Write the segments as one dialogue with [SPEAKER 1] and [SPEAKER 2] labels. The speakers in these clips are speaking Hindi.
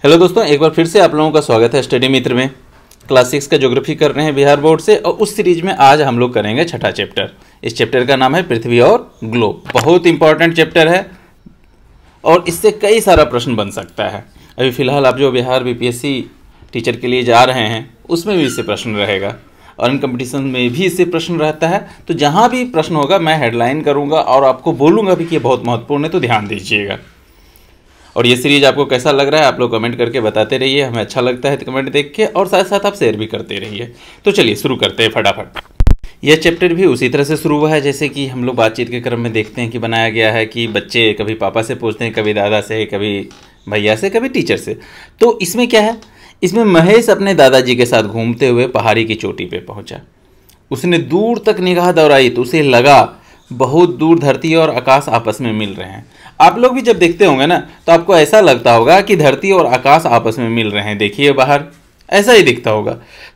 [SPEAKER 1] हेलो दोस्तों, एक बार फिर से आप लोगों का स्वागत है स्टडी मित्र में। क्लास 6 का ज्योग्राफी कर रहे हैं बिहार बोर्ड से, और उस सीरीज में आज हम लोग करेंगे छठा चैप्टर। इस चैप्टर का नाम है पृथ्वी और ग्लोब। बहुत इंपॉर्टेंट चैप्टर है और इससे कई सारा प्रश्न बन सकता है। अभी फिलहाल आप जो बिहार बीपीएससी टीचर के लिए जा रहे हैं उसमें भी इससे प्रश्न रहेगा और इन कंपटीशन में भी इससे प्रश्न रहता है। तो जहाँ भी प्रश्न होगा मैं हेडलाइन करूँगा और आपको बोलूँगा भी कि ये बहुत महत्वपूर्ण है, तो ध्यान दीजिएगा। और ये सीरीज आपको कैसा लग रहा है आप लोग कमेंट करके बताते रहिए, हमें अच्छा लगता है तो कमेंट देख के, और साथ साथ आप शेयर भी करते रहिए। तो चलिए शुरू करते हैं फटाफट। यह चैप्टर भी उसी तरह से शुरू हुआ है जैसे कि हम लोग बातचीत के क्रम में देखते हैं कि बनाया गया है कि बच्चे कभी पापा से पूछते हैं, कभी दादा से, कभी भैया से, कभी टीचर से। तो इसमें क्या है, इसमें महेश अपने दादाजी के साथ घूमते हुए पहाड़ी की चोटी पे पहुंचा। उसने दूर तक निगाह दौड़ाई तो उसे लगा बहुत दूर धरती और आकाश आपस में मिल रहे हैं। आप लोग भी जब देखते होंगे ना तो आपको ऐसा लगता होगा कि धरती और आकाश आपस में मिल रहे हैं। देखिए बाहर ऐसा ही दिखता होगा।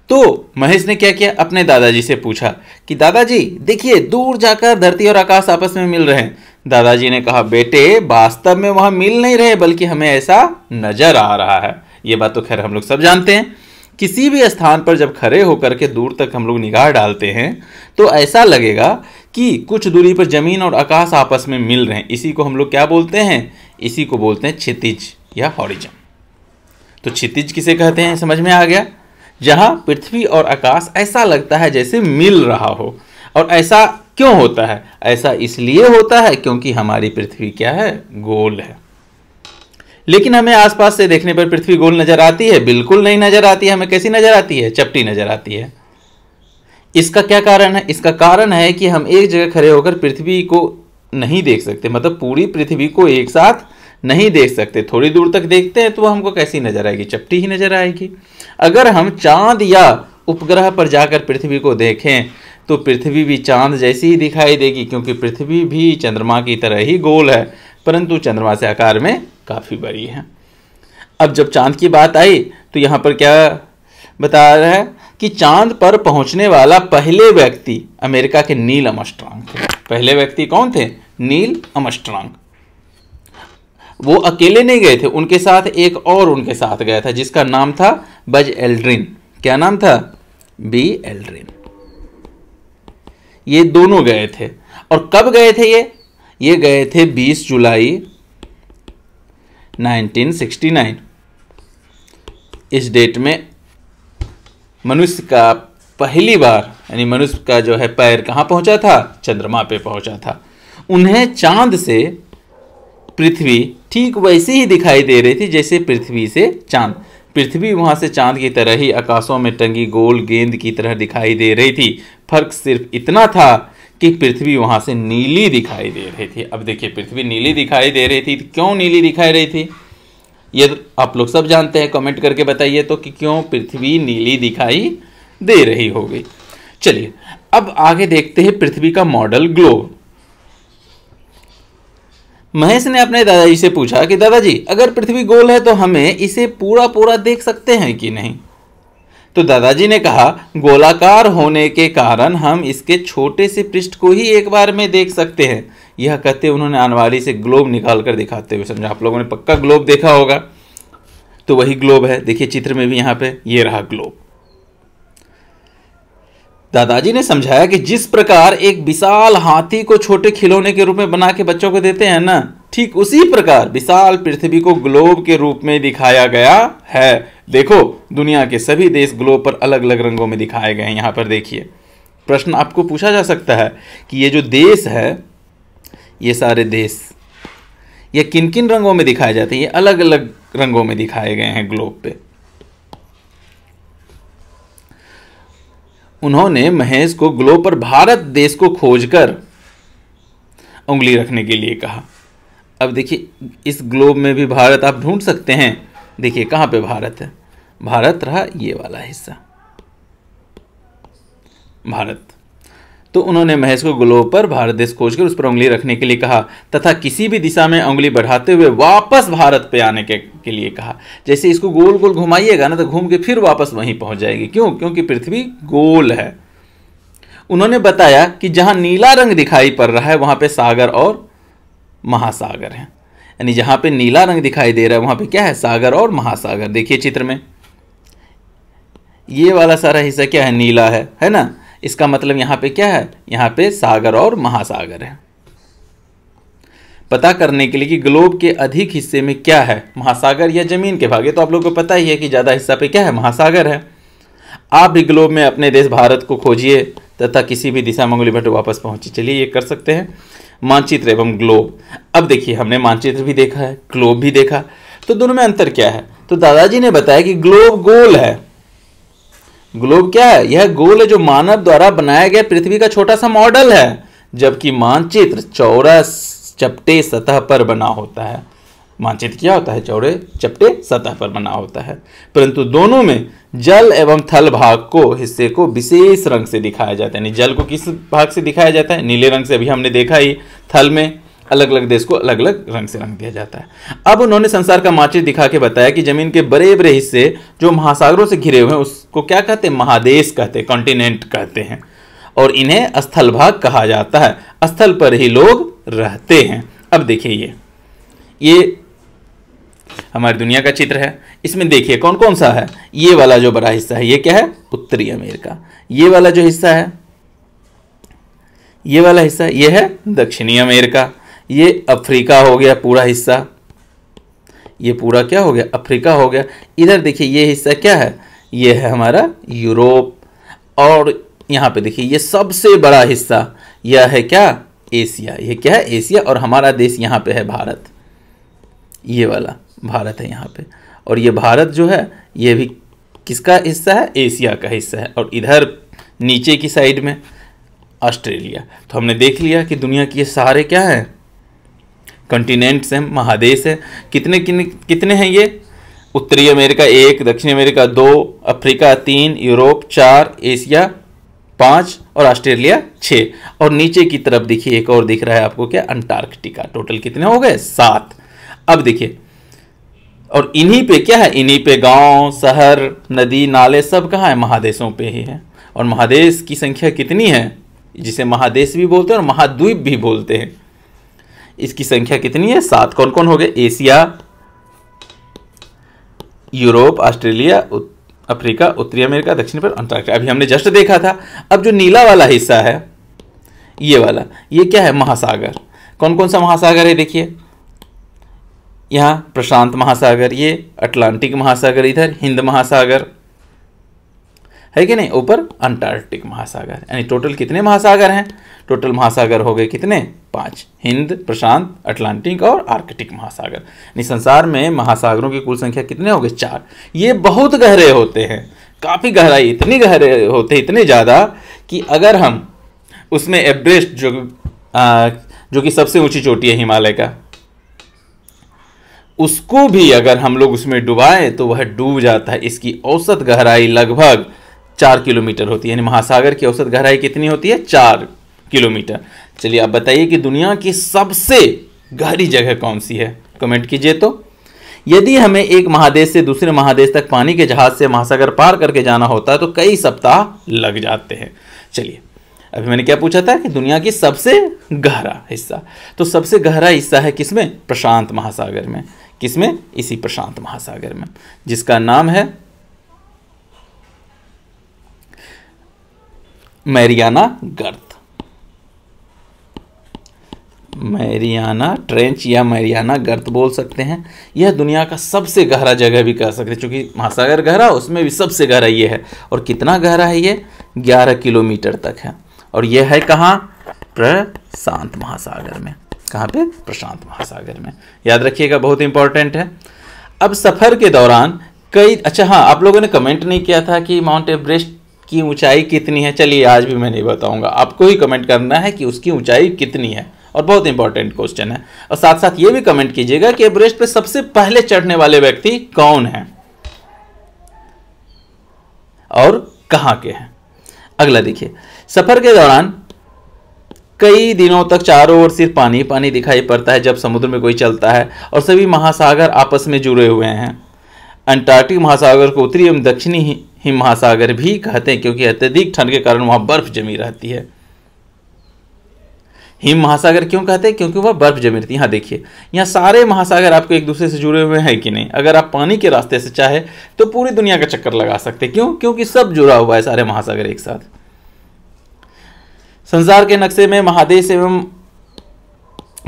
[SPEAKER 1] तो महेश ने क्या किया, अपने दादाजी से पूछा कि दादाजी देखिए दूर जाकर धरती और आकाश आपस में मिल रहे हैं। दादाजी ने कहा, बेटे वास्तव में वहां मिल नहीं रहे बल्कि हमें ऐसा नजर आ रहा है। ये बात तो खैर हम लोग सब जानते हैं। किसी भी स्थान पर जब खड़े होकर के दूर तक हम लोग निगाह डालते हैं तो ऐसा लगेगा कि कुछ दूरी पर जमीन और आकाश आपस में मिल रहे हैं। इसी को हम लोग क्या बोलते हैं, इसी को बोलते हैं क्षितिज या हॉरिजन। तो क्षितिज किसे कहते हैं समझ में आ गया, जहां पृथ्वी और आकाश ऐसा लगता है जैसे मिल रहा हो। और ऐसा क्यों होता है, ऐसा इसलिए होता है क्योंकि हमारी पृथ्वी क्या है, गोल है। लेकिन हमें आसपास से देखने पर पृथ्वी गोल नजर आती है? बिल्कुल नहीं नजर आती है। हमें कैसी नजर आती है, चपटी नजर आती है। इसका क्या कारण है, इसका कारण है कि हम एक जगह खड़े होकर पृथ्वी को नहीं देख सकते, मतलब पूरी पृथ्वी को एक साथ नहीं देख सकते। थोड़ी दूर तक देखते हैं तो हमको कैसी नजर आएगी, चपटी ही नजर आएगी। अगर हम चांद या उपग्रह पर जाकर पृथ्वी को देखें तो पृथ्वी भी चांद जैसी ही दिखाई देगी, क्योंकि पृथ्वी भी चंद्रमा की तरह ही गोल है, परंतु चंद्रमा से आकार में काफी बड़ी है। अब जब चांद की बात आई तो यहां पर क्या बता रहा है कि चांद पर पहुंचने वाला पहले व्यक्ति अमेरिका के नील आर्मस्ट्रांग थे। पहले व्यक्ति कौन थे, नील आर्मस्ट्रांग। वो अकेले नहीं गए थे, उनके साथ एक और उनके साथ गया था जिसका नाम था बज एल्ड्रिन। क्या नाम था, बी एल्ड्रिन। ये दोनों गए थे। और कब गए थे ये गए थे 20 जुलाई 1969। इस डेट में मनुष्य का पहली बार यानी मनुष्य का जो है पैर कहाँ पहुंचा था, चंद्रमा पे पहुंचा था। उन्हें चांद से पृथ्वी ठीक वैसी ही दिखाई दे रही थी जैसे पृथ्वी से चांद। पृथ्वी वहां से चांद की तरह ही आकाशों में टंगी गोल गेंद की तरह दिखाई दे रही थी। फर्क सिर्फ इतना था कि पृथ्वी वहां से नीली दिखाई दे रही थी। अब देखिए पृथ्वी नीली दिखाई दे रही थी, क्यों नीली दिखाई रही थी ये आप लोग सब जानते हैं। कमेंट करके बताइए तो कि क्यों पृथ्वी नीली दिखाई दे रही होगी। चलिए अब आगे देखते हैं पृथ्वी का मॉडल ग्लोब। महेश ने अपने दादाजी से पूछा कि दादाजी अगर पृथ्वी गोल है तो हमें इसे पूरा पूरा देख सकते हैं कि नहीं। तो दादाजी ने कहा, गोलाकार होने के कारण हम इसके छोटे से पृष्ठ को ही एक बार में देख सकते हैं। यह कहते उन्होंने अनवारी से ग्लोब निकाल कर दिखाते हुए समझा। आप लोगों ने पक्का ग्लोब देखा होगा, तो वही ग्लोब है। देखिए चित्र में भी यहां पे ये रहा ग्लोब। दादाजी ने समझाया कि जिस प्रकार एक विशाल हाथी को छोटे खिलौने के रूप में बना के बच्चों को देते हैं ना, ठीक उसी प्रकार विशाल पृथ्वी को ग्लोब के रूप में दिखाया गया है। देखो दुनिया के सभी देश ग्लोब पर अलग अलग रंगों में दिखाए गए हैं। यहां पर देखिए प्रश्न आपको पूछा जा सकता है कि ये जो देश है, ये सारे देश ये किन किन रंगों में दिखाए जाते हैं। ये अलग अलग रंगों में दिखाए गए हैं ग्लोब पे। उन्होंने महेश को ग्लोब पर भारत देश को खोजकर उंगली रखने के लिए कहा। अब देखिए इस ग्लोब में भी भारत आप ढूंढ सकते हैं। देखिए कहां पे भारत है, भारत रहा ये वाला हिस्सा भारत। तो उन्होंने महेश को ग्लोब पर भारत देश खोजकर उस पर उंगली रखने के लिए कहा तथा किसी भी दिशा में उंगली बढ़ाते हुए वापस भारत पे आने के लिए कहा। जैसे इसको गोल गोल घुमाइएगा ना तो घूम के फिर वापस वहीं पहुंच जाएगी। क्यों, क्योंकि पृथ्वी गोल है। उन्होंने बताया कि जहां नीला रंग दिखाई पड़ रहा है वहां पे सागर और महासागर हैं। यानी जहाँ पे नीला रंग दिखाई दे रहा है वहाँ पे क्या है, सागर और महासागर। देखिए चित्र में ये वाला सारा हिस्सा क्या है, नीला है ना। इसका मतलब यहाँ पे क्या है, यहाँ पे सागर और महासागर है। पता करने के लिए कि ग्लोब के अधिक हिस्से में क्या है, महासागर या जमीन के भाग, तो आप लोगों को पता ही है कि ज़्यादा हिस्सा पे क्या है, महासागर है। आप भी ग्लोब में अपने देश भारत को खोजिए तथा किसी भी दिशा में उंगली भर वापस पहुंचिए। चलिए ये कर सकते हैं, मानचित्र एवं ग्लोब। अब देखिए हमने मानचित्र भी देखा है, ग्लोब भी देखा, तो दोनों में अंतर क्या है। तो दादाजी ने बताया कि ग्लोब गोल है। ग्लोब क्या है, यह गोल है जो मानव द्वारा बनाया गया पृथ्वी का छोटा सा मॉडल है, जबकि मानचित्र चौड़ा चपटे सतह पर बना होता है। मानचित्र क्या होता है, चौड़े चपटे सतह पर बना होता है, परंतु दोनों में जल एवं थल भाग को हिस्से को विशेष रंग से दिखाया जाता है। जल को किस भाग से दिखाया जाता है, नीले रंग से, अभी हमने देखा ही। थल में अलग अलग देश को अलग अलग रंग से रंग दिया जाता है। अब उन्होंने संसार का मानचित्र दिखा के बताया कि जमीन के बड़े बड़े हिस्से जो महासागरों से घिरे हुए हैं उसको क्या कहते हैं, महादेश कहते हैं, कॉन्टिनेंट कहते हैं, और इन्हें स्थल भाग कहा जाता है। स्थल पर ही लोग रहते हैं। अब देखिए ये हमारी दुनिया का चित्र है। इसमें देखिए कौन कौन सा है। ये वाला जो बड़ा हिस्सा है ये क्या है, उत्तरी अमेरिका। ये वाला जो हिस्सा है, ये वाला हिस्सा ये है दक्षिणी अमेरिका। ये अफ्रीका हो गया पूरा हिस्सा, ये पूरा क्या हो गया, अफ्रीका हो गया। इधर देखिए ये हिस्सा क्या है, ये है हमारा यूरोप। और यहाँ पे देखिए ये सबसे बड़ा हिस्सा यह है क्या, एशिया। ये क्या है, एशिया। और हमारा देश यहाँ पे है भारत, ये वाला भारत है यहाँ पे। और ये भारत जो है ये भी किसका हिस्सा है, एशिया का हिस्सा है। और इधर नीचे की साइड में ऑस्ट्रेलिया। तो हमने देख लिया कि दुनिया के ये सारे क्या है, कॉन्टिनेंट्स हैं, महादेश है। कितने कितने हैं ये, उत्तरी अमेरिका 1, दक्षिणी अमेरिका 2, अफ्रीका 3, यूरोप 4, एशिया 5 और ऑस्ट्रेलिया 6। और नीचे की तरफ देखिए एक और दिख रहा है आपको क्या, अंटार्कटिका। टोटल कितने हो गए, 7। अब देखिए और इन्हीं पे क्या है, इन्हीं पे गांव, शहर, नदी, नाले सब कहाँ है, महादेशों पे ही है। और महादेश की संख्या कितनी है, जिसे महादेश भी बोलते हैं और महाद्वीप भी बोलते हैं, इसकी संख्या कितनी है, 7। कौन कौन हो गए, एशिया, यूरोप, ऑस्ट्रेलिया, अफ्रीका, उत्तरी अमेरिका, दक्षिण पर अंटार्कटिका। अभी हमने जस्ट देखा था। अब जो नीला वाला हिस्सा है ये वाला, ये क्या है, महासागर। कौन कौन सा महासागर है, देखिए यहाँ प्रशांत महासागर, ये अटलांटिक महासागर, इधर हिंद महासागर है कि नहीं, ऊपर अंटार्कटिक महासागर। यानी टोटल कितने महासागर हैं, टोटल महासागर हो गए कितने, 5। हिंद, प्रशांत, अटलांटिक और आर्कटिक महासागर। यानी संसार में महासागरों की कुल संख्या कितने हो गए, 4। ये बहुत गहरे होते हैं, काफ़ी गहराई, इतनी गहरे होते हैं, इतने ज़्यादा कि अगर हम उसमें एवरेस्ट जो कि सबसे ऊंची चोटी है हिमालय का, उसको भी अगर हम लोग उसमें डुबाएं तो वह डूब जाता है। इसकी औसत गहराई लगभग 4 किलोमीटर होती है। यानी महासागर की औसत गहराई कितनी होती है, 4 किलोमीटर। चलिए आप बताइए कि दुनिया की सबसे गहरी जगह कौन सी है, कमेंट कीजिए। तो यदि हमें एक महादेश से दूसरे महादेश तक पानी के जहाज से महासागर पार करके जाना होता है तो कई सप्ताह लग जाते हैं। चलिए अभी मैंने क्या पूछा था कि दुनिया की सबसे गहरा हिस्सा, तो सबसे गहरा हिस्सा है किसमें, प्रशांत महासागर में। किसमें, इसी प्रशांत महासागर में, जिसका नाम है मैरियाना गर्त, मैरियाना ट्रेंच या मैरियाना गर्त बोल सकते हैं। यह दुनिया का सबसे गहरा जगह भी कह सकते हैं, क्योंकि महासागर गहरा उसमें भी सबसे गहरा ये है। और कितना गहरा है ये, 11 किलोमीटर तक है। और यह है कहाँ, प्रशांत महासागर में। कहाँ पे, प्रशांत महासागर में। याद रखिएगा, बहुत इंपॉर्टेंट है। अब सफ़र के दौरान कई, अच्छा हाँ, आप लोगों ने कमेंट नहीं किया था कि माउंट एवरेस्ट की ऊंचाई कितनी है। चलिए आज भी मैं नहीं बताऊंगा, आपको ही कमेंट करना है कि उसकी ऊंचाई कितनी है, और बहुत इंपॉर्टेंट क्वेश्चन है। और साथ साथ ये भी कमेंट कीजिएगा कि एवरेस्ट पे सबसे पहले चढ़ने वाले व्यक्ति कौन हैं और कहाँ के हैं। अगला देखिए, सफर के दौरान कई दिनों तक चारों ओर सिर्फ पानी पानी दिखाई पड़ता है जब समुद्र में कोई चलता है, और सभी महासागर आपस में जुड़े हुए हैं। अंटार्कटिक महासागर को उत्तरी एवं दक्षिणी हिम महासागर भी कहते हैं, क्योंकि अत्यधिक ठंड के कारण वहां बर्फ जमी रहती है। हिम महासागर क्यों कहते हैं? क्योंकि वह बर्फ जमी रहती है। यहाँ देखिए, यहाँ सारे महासागर आपको एक दूसरे से जुड़े हुए हैं कि नहीं? अगर आप पानी के रास्ते से चाहे तो पूरी दुनिया का चक्कर लगा सकते हैं। क्यों? क्योंकि सब जुड़ा हुआ है, सारे महासागर एक साथ। संसार के नक्शे में महादेश एवं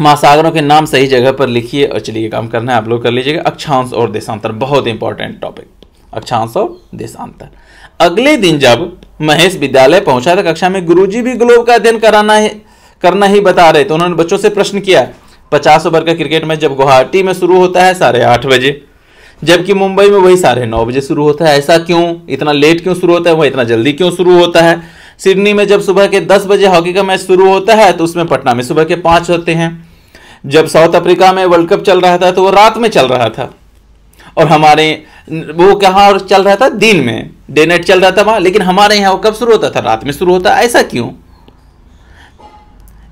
[SPEAKER 1] महासागरों के नाम सही जगह पर लिखिए। और चलिए काम करना है, आप लोग कर लीजिएगा। अक्षांश और देशांतर, बहुत इंपॉर्टेंट टॉपिक, अक्षांश और देशांतर। अगले दिन जब महेश विद्यालय पहुंचा था, कक्षा में गुरुजी भी ग्लोब का अध्ययन करना ही बता रहे तो उन्होंने बच्चों से प्रश्न किया, 50 ओवर का क्रिकेट मैच जब गुवाहाटी में शुरू होता है 8:30 बजे, जबकि मुंबई में वही 9:30 बजे शुरू होता है, ऐसा क्यों? इतना लेट क्यों शुरू होता है? वह इतना जल्दी क्यों शुरू होता है? सिडनी में जब सुबह के 10 बजे हॉकी का मैच शुरू होता है तो उसमें पटना में सुबह के 5 होते हैं। जब साउथ अफ्रीका में वर्ल्ड कप चल रहा था तो वो रात में चल रहा था, और हमारे वो कहाँ और चल रहा था? दिन में, डे नाइट चल रहा था वहाँ। लेकिन हमारे यहाँ वो कब शुरू होता था? रात में शुरू होता है, ऐसा क्यों?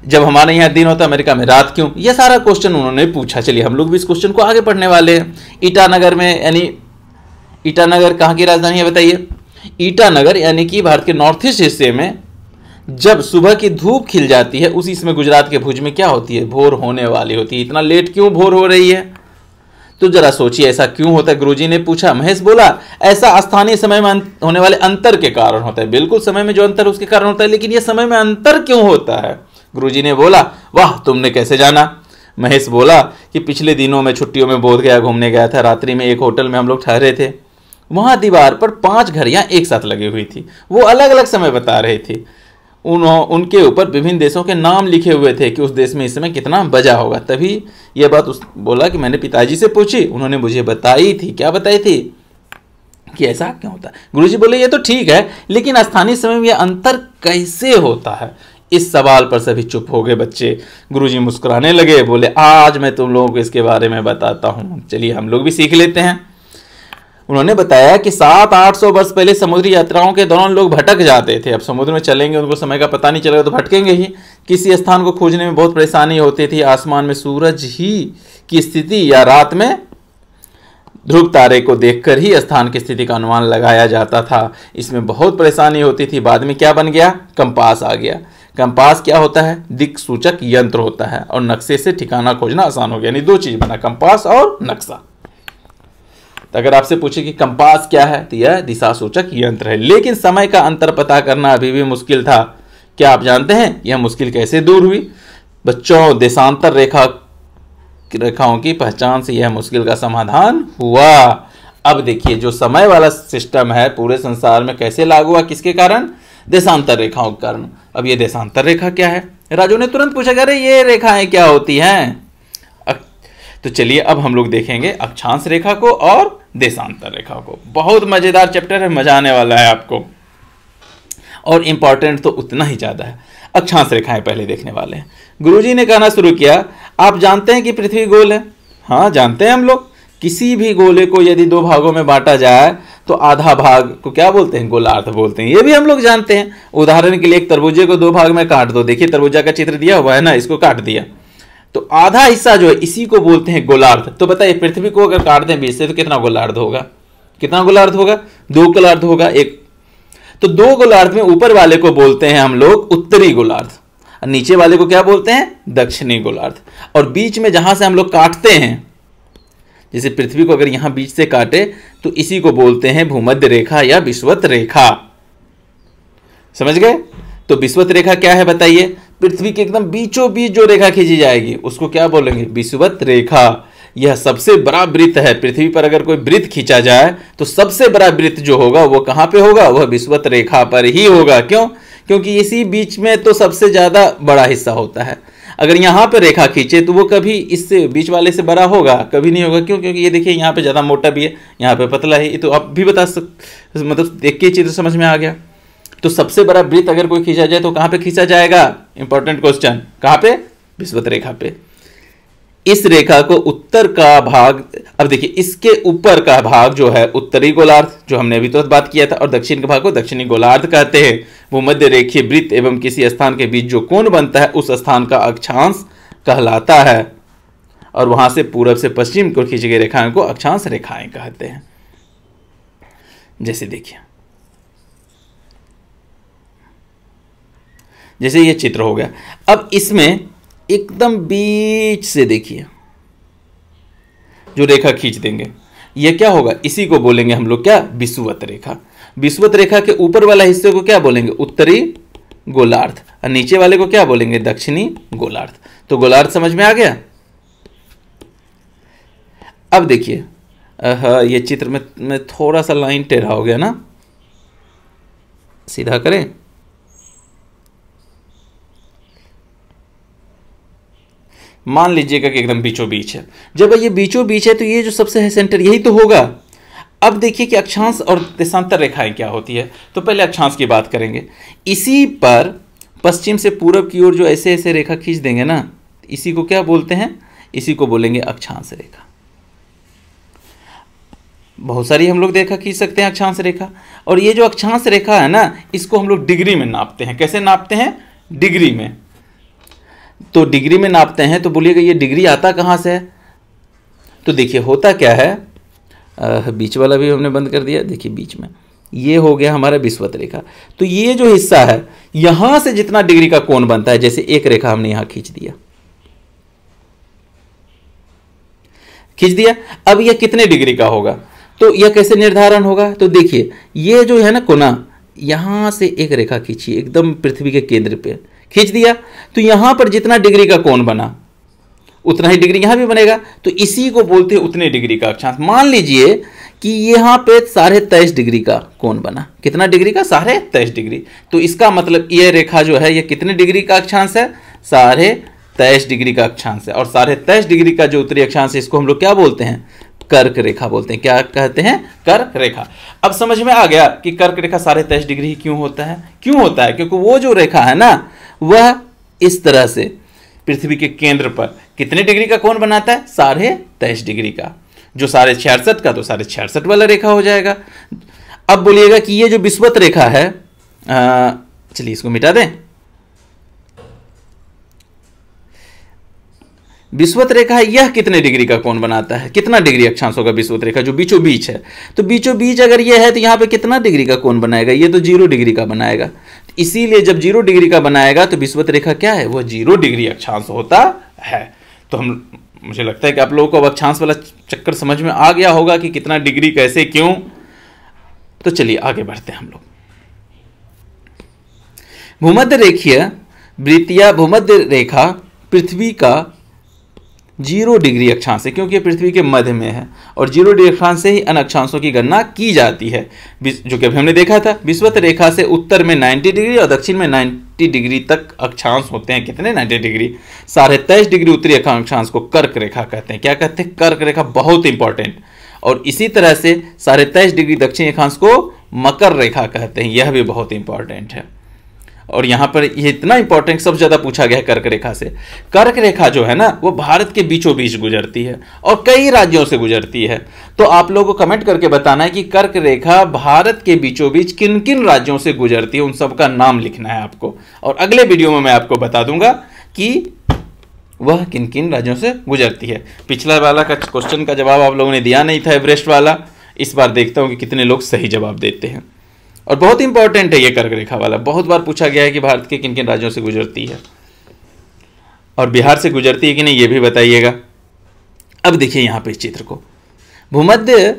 [SPEAKER 1] जब हमारे यहाँ दिन होता है, अमेरिका में रात क्यों? ये सारा क्वेश्चन उन्होंने पूछा। चलिए हम लोग भी इस क्वेश्चन को आगे पढ़ने वाले हैं। ईटानगर में, यानी ईटानगर कहाँ की राजधानी है बताइए? ईटानगर यानी कि भारत के नॉर्थ ईस्ट हिस्से में जब सुबह की धूप खिल जाती है उसी समय गुजरात के भुज में क्या होती है? भोर होने वाली होती है। इतना लेट क्यों भोर हो रही है? तो जरा सोचिए ऐसा क्यों होता है? गुरुजी ने पूछा। महेश बोला, ऐसा स्थानीय समय में होने वाले अंतर के कारण होता है। बिल्कुल, समय में जो अंतर उसके कारण होता है, लेकिन यह समय में अंतर क्यों होता है? गुरुजी ने बोला, वाह, तुमने कैसे जाना? महेश बोला कि पिछले दिनों में छुट्टियों में बोधगया घूमने गया था। रात्रि में एक होटल में हम लोग ठहरे थे। वहां दीवार पर 5 घड़ियां एक साथ लगी हुई थी। वो अलग अलग समय बता रही थी। उनके ऊपर विभिन्न देशों के नाम लिखे हुए थे कि उस देश में इस समय कितना बजा होगा। तभी यह बात बोला कि मैंने पिताजी से पूछी, उन्होंने मुझे बताई थी। क्या बताई थी? कि ऐसा क्यों होता है। गुरुजी बोले, ये तो ठीक है, लेकिन स्थानीय समय में यह अंतर कैसे होता है? इस सवाल पर सभी चुप हो गए बच्चे। गुरुजी मुस्कुराने लगे, बोले, आज मैं तुम लोगों को इसके बारे में बताता हूँ। चलिए हम लोग भी सीख लेते हैं। उन्होंने बताया कि 700-800 वर्ष पहले समुद्री यात्राओं के दौरान लोग भटक जाते थे। अब समुद्र में चलेंगे, उनको समय का पता नहीं चलेगा तो भटकेंगे ही। किसी स्थान को खोजने में बहुत परेशानी होती थी। आसमान में सूरज ही की स्थिति या रात में ध्रुव तारे को देखकर ही स्थान की स्थिति का अनुमान लगाया जाता था। इसमें बहुत परेशानी होती थी। बाद में क्या बन गया? कंपास आ गया। कंपास क्या होता है? दिक् सूचक यंत्र होता है, और नक्शे से ठिकाना खोजना आसान हो गया। यानी 2 चीज बना, कंपास और नक्शा। तो अगर आपसे पूछे कि कंपास क्या है, तो यह दिशा सूचक यंत्र है। लेकिन समय का अंतर पता करना अभी भी मुश्किल था। क्या आप जानते हैं यह मुश्किल कैसे दूर हुई? बच्चों, देशांतर रेखाओं की पहचान से यह मुश्किल का समाधान हुआ। अब देखिए, जो समय वाला सिस्टम है पूरे संसार में कैसे लागू हुआ? किसके कारण? देशांतर रेखाओं के कारण। अब ये देशांतर रेखा क्या है? राजू ने तुरंत पूछा, अरे ये रेखाएं क्या होती हैं? तो चलिए अब हम लोग देखेंगे अक्षांश रेखा को और देशांतर रेखा को। बहुत मजेदार चैप्टर है, मजा आने वाला है आपको, और इंपॉर्टेंट तो उतना ही ज्यादा है। अक्षांश रेखाएं पहले देखने वाले हैं। गुरुजी ने कहना शुरू किया, आप जानते हैं कि पृथ्वी गोल है? हाँ, जानते हैं हम लोग। किसी भी गोले को यदि 2 भागों में बांटा जाए तो आधा भाग को क्या बोलते हैं? गोलार्ध बोलते हैं। ये भी हम लोग जानते हैं। उदाहरण के लिए एक तरबूजे को 2 भाग में काट दो। देखिए तरबूजा का चित्र दिया हुआ है ना, इसको काट दिया तो आधा हिस्सा जो है इसी को बोलते हैं गोलार्ध। तो बताइए पृथ्वी को अगर काट दें बीच से तो कितना गोलार्ध होगा? कितना गोलार्ध होगा? 2 गोलार्ध होगा। एक तो 2 गोलार्ध में ऊपर वाले को बोलते हैं हम लोग उत्तरी गोलार्ध, और नीचे वाले को क्या बोलते हैं? दक्षिणी गोलार्ध। और बीच में जहां से हम लोग काटते हैं, जैसे पृथ्वी को अगर यहां बीच से काटे तो इसी को बोलते हैं भूमध्य रेखा या विषुवत रेखा। समझ गए? तो विषुवत रेखा क्या है बताइए? पृथ्वी के एकदम बीचों बीच जो रेखा खींची जाएगी उसको क्या बोलेंगे? विषुवत रेखा। यह सबसे बड़ा वृत्त है। पृथ्वी पर अगर कोई वृत्त खींचा जाए तो सबसे बड़ा वृत्त जो होगा वो कहां पे होगा? वह विषुवत रेखा पर ही होगा। क्यों? क्योंकि इसी बीच में तो सबसे ज्यादा बड़ा हिस्सा होता है। अगर यहाँ पे रेखा खींचे तो वो कभी इससे बीच वाले से बड़ा होगा? कभी नहीं होगा। क्यों? क्योंकि ये देखिए यहाँ पे ज्यादा मोटा भी है, यहाँ पे पतला है। ये तो आप भी बता सकते, मतलब देख के चित्र समझ में आ गया। तो सबसे बड़ा वृत्त अगर कोई खींचा जाए तो कहां पे खींचा जाएगा? Important question. कहां पे? विषुवत रेखा पे। इस रेखा को उत्तर का भाग, अब देखिए इसके ऊपर का भाग जो है उत्तरी गोलार्ध, जो हमने अभी तो बात किया था, और दक्षिण के भाग को दक्षिणी गोलार्ध कहते हैं। वो मध्य रेखीय वृत्त एवं किसी स्थान के बीच जो कोण बनता है उस स्थान का अक्षांश कहलाता है, और वहां से पूरब से पश्चिम को खींची गई रेखाएं को अक्षांश रेखाएं कहते हैं। जैसे देखिए, जैसे ये चित्र हो गया। अब इसमें एकदम बीच से देखिए जो रेखा खींच देंगे, ये क्या होगा, इसी को बोलेंगे हम लोग क्या, विषुवत रेखा। विषुवत रेखा के ऊपर वाला हिस्से को क्या बोलेंगे, उत्तरी गोलार्ध, और नीचे वाले को क्या बोलेंगे, दक्षिणी गोलार्ध। तो गोलार्ध समझ में आ गया। अब देखिए ये चित्र में थोड़ा सा लाइन टेढ़ा हो गया ना, सीधा करें। मान लीजिएगा कि एकदम बीचों बीच है। जब ये बीचों बीच है तो ये जो सबसे है सेंटर, यही तो होगा। अब देखिए कि अक्षांश और देशांतर रेखाएं क्या होती है। तो पहले अक्षांश की बात करेंगे। इसी पर पश्चिम से पूरब की ओर जो ऐसे ऐसे रेखा खींच देंगे ना, इसी को क्या बोलते हैं, इसी को बोलेंगे अक्षांश रेखा। बहुत सारी हम लोग रेखा खींच सकते हैं अक्षांश रेखा। और ये जो अक्षांश रेखा है ना, इसको हम लोग डिग्री में नापते हैं। कैसे नापते हैं, डिग्री में। तो डिग्री में नापते हैं तो बोलिएगा ये डिग्री आता कहाँ से है। तो देखिए होता क्या है, बीच वाला भी हमने बंद कर दिया। देखिए बीच में ये हो गया हमारा विषुवत रेखा। तो ये जो हिस्सा है, यहां से जितना डिग्री का कोण बनता है, जैसे एक रेखा हमने यहां खींच दिया, अब यह कितने डिग्री का होगा, तो यह कैसे निर्धारण होगा। तो देखिए ये जो है ना कोना, यहां से एक रेखा खींचिए, एकदम पृथ्वी के केंद्र पे खींच दिया, तो यहां पर जितना डिग्री का कोण बना उतना ही डिग्री यहां भी बनेगा। तो इसी को बोलते हैं उतने डिग्री का अक्षांश। मान लीजिए कि यहां पे 23.5 डिग्री का कोण बना। कितना डिग्री का, 23.5 डिग्री। तो इसका मतलब यह रेखा जो है, यह कितने डिग्री का अक्षांश है, 23.5 डिग्री का अक्षांश है। और 23.5 डिग्री का जो उत्तरी अक्षांश है, इसको हम लोग क्या बोलते हैं, कर्क रेखा बोलते हैं। क्या कहते हैं, कर्क रेखा। अब समझ में आ गया कि कर्क रेखा 23.5 डिग्री ही क्यों होता है। क्यों होता है, क्योंकि वो जो रेखा है ना, वह इस तरह से पृथ्वी के केंद्र पर कितने डिग्री का कोण बनाता है, 23.5 डिग्री का। जो 66.5 का, तो 66.5 वाला रेखा हो जाएगा। अब बोलिएगा कि ये जो विषुवत रेखा है, चलिए इसको मिटा दें। विषुवत रेखा है, यह कितने डिग्री का कोण बनाता है, कितना डिग्री अक्षांश होगा विषुवत रेखा, जो बीचों बीच है। तो बीचों बीच अगर यह है तो यहां पे कितना डिग्री का कोण बनाएगा, ये तो 0 डिग्री का बनाएगा। इसीलिए जब 0 डिग्री का बनाएगा तो विषुवत रेखा क्या है, वह 0 डिग्री अक्षांश होता है। तो मुझे लगता है कि आप लोगों को अब अक्षांश वाला चक्कर समझ में आ गया होगा कि कितना डिग्री, कैसे, क्यों। तो चलिए आगे बढ़ते हैं हम लोग। भूमध्य रेखीय वृत्तीय भूमध्य रेखा पृथ्वी का 0 डिग्री अक्षांश है, क्योंकि पृथ्वी के मध्य में है। और 0 डिग्री अक्षांश से ही अन्य अक्षांशों की गणना की जाती है, जो कि अभी हमने देखा था। विषुवत रेखा से उत्तर में 90 डिग्री और दक्षिण में 90 डिग्री तक अक्षांश होते हैं। कितने, 90 डिग्री। 23.5 डिग्री उत्तरी अक्षांश को कर्क रेखा कहते हैं। क्या कहते हैं, कर्क रेखा, बहुत इंपॉर्टेंट। और इसी तरह से 23.5 डिग्री दक्षिणी अक्षांश को मकर रेखा कहते हैं। यह भी बहुत इंपॉर्टेंट है। और यहां पर ये इतना इंपॉर्टेंट, सबसे ज्यादा पूछा गया है कर्क रेखा से। कर्क रेखा जो है ना, वो भारत के बीचों बीच गुजरती है और कई राज्यों से गुजरती है। तो आप लोगों को कमेंट करके बताना है कि कर्क रेखा भारत के बीचों बीच किन किन राज्यों से गुजरती है, उन सबका नाम लिखना है आपको। और अगले वीडियो में मैं आपको बता दूंगा कि वह किन किन राज्यों से गुजरती है। पिछला वाला का क्वेश्चन का जवाब आप लोगों ने दिया नहीं था, एवरेस्ट वाला। इस बार देखता हूं कि कितने लोग सही जवाब देते हैं। और बहुत इंपॉर्टेंट है ये कर्क रेखा वाला, बहुत बार पूछा गया है कि भारत के किन किन राज्यों से गुजरती है, और बिहार से गुजरती है कि नहीं ये भी बताइएगा। अब देखिए यहां पे इस चित्र को, भूमध्य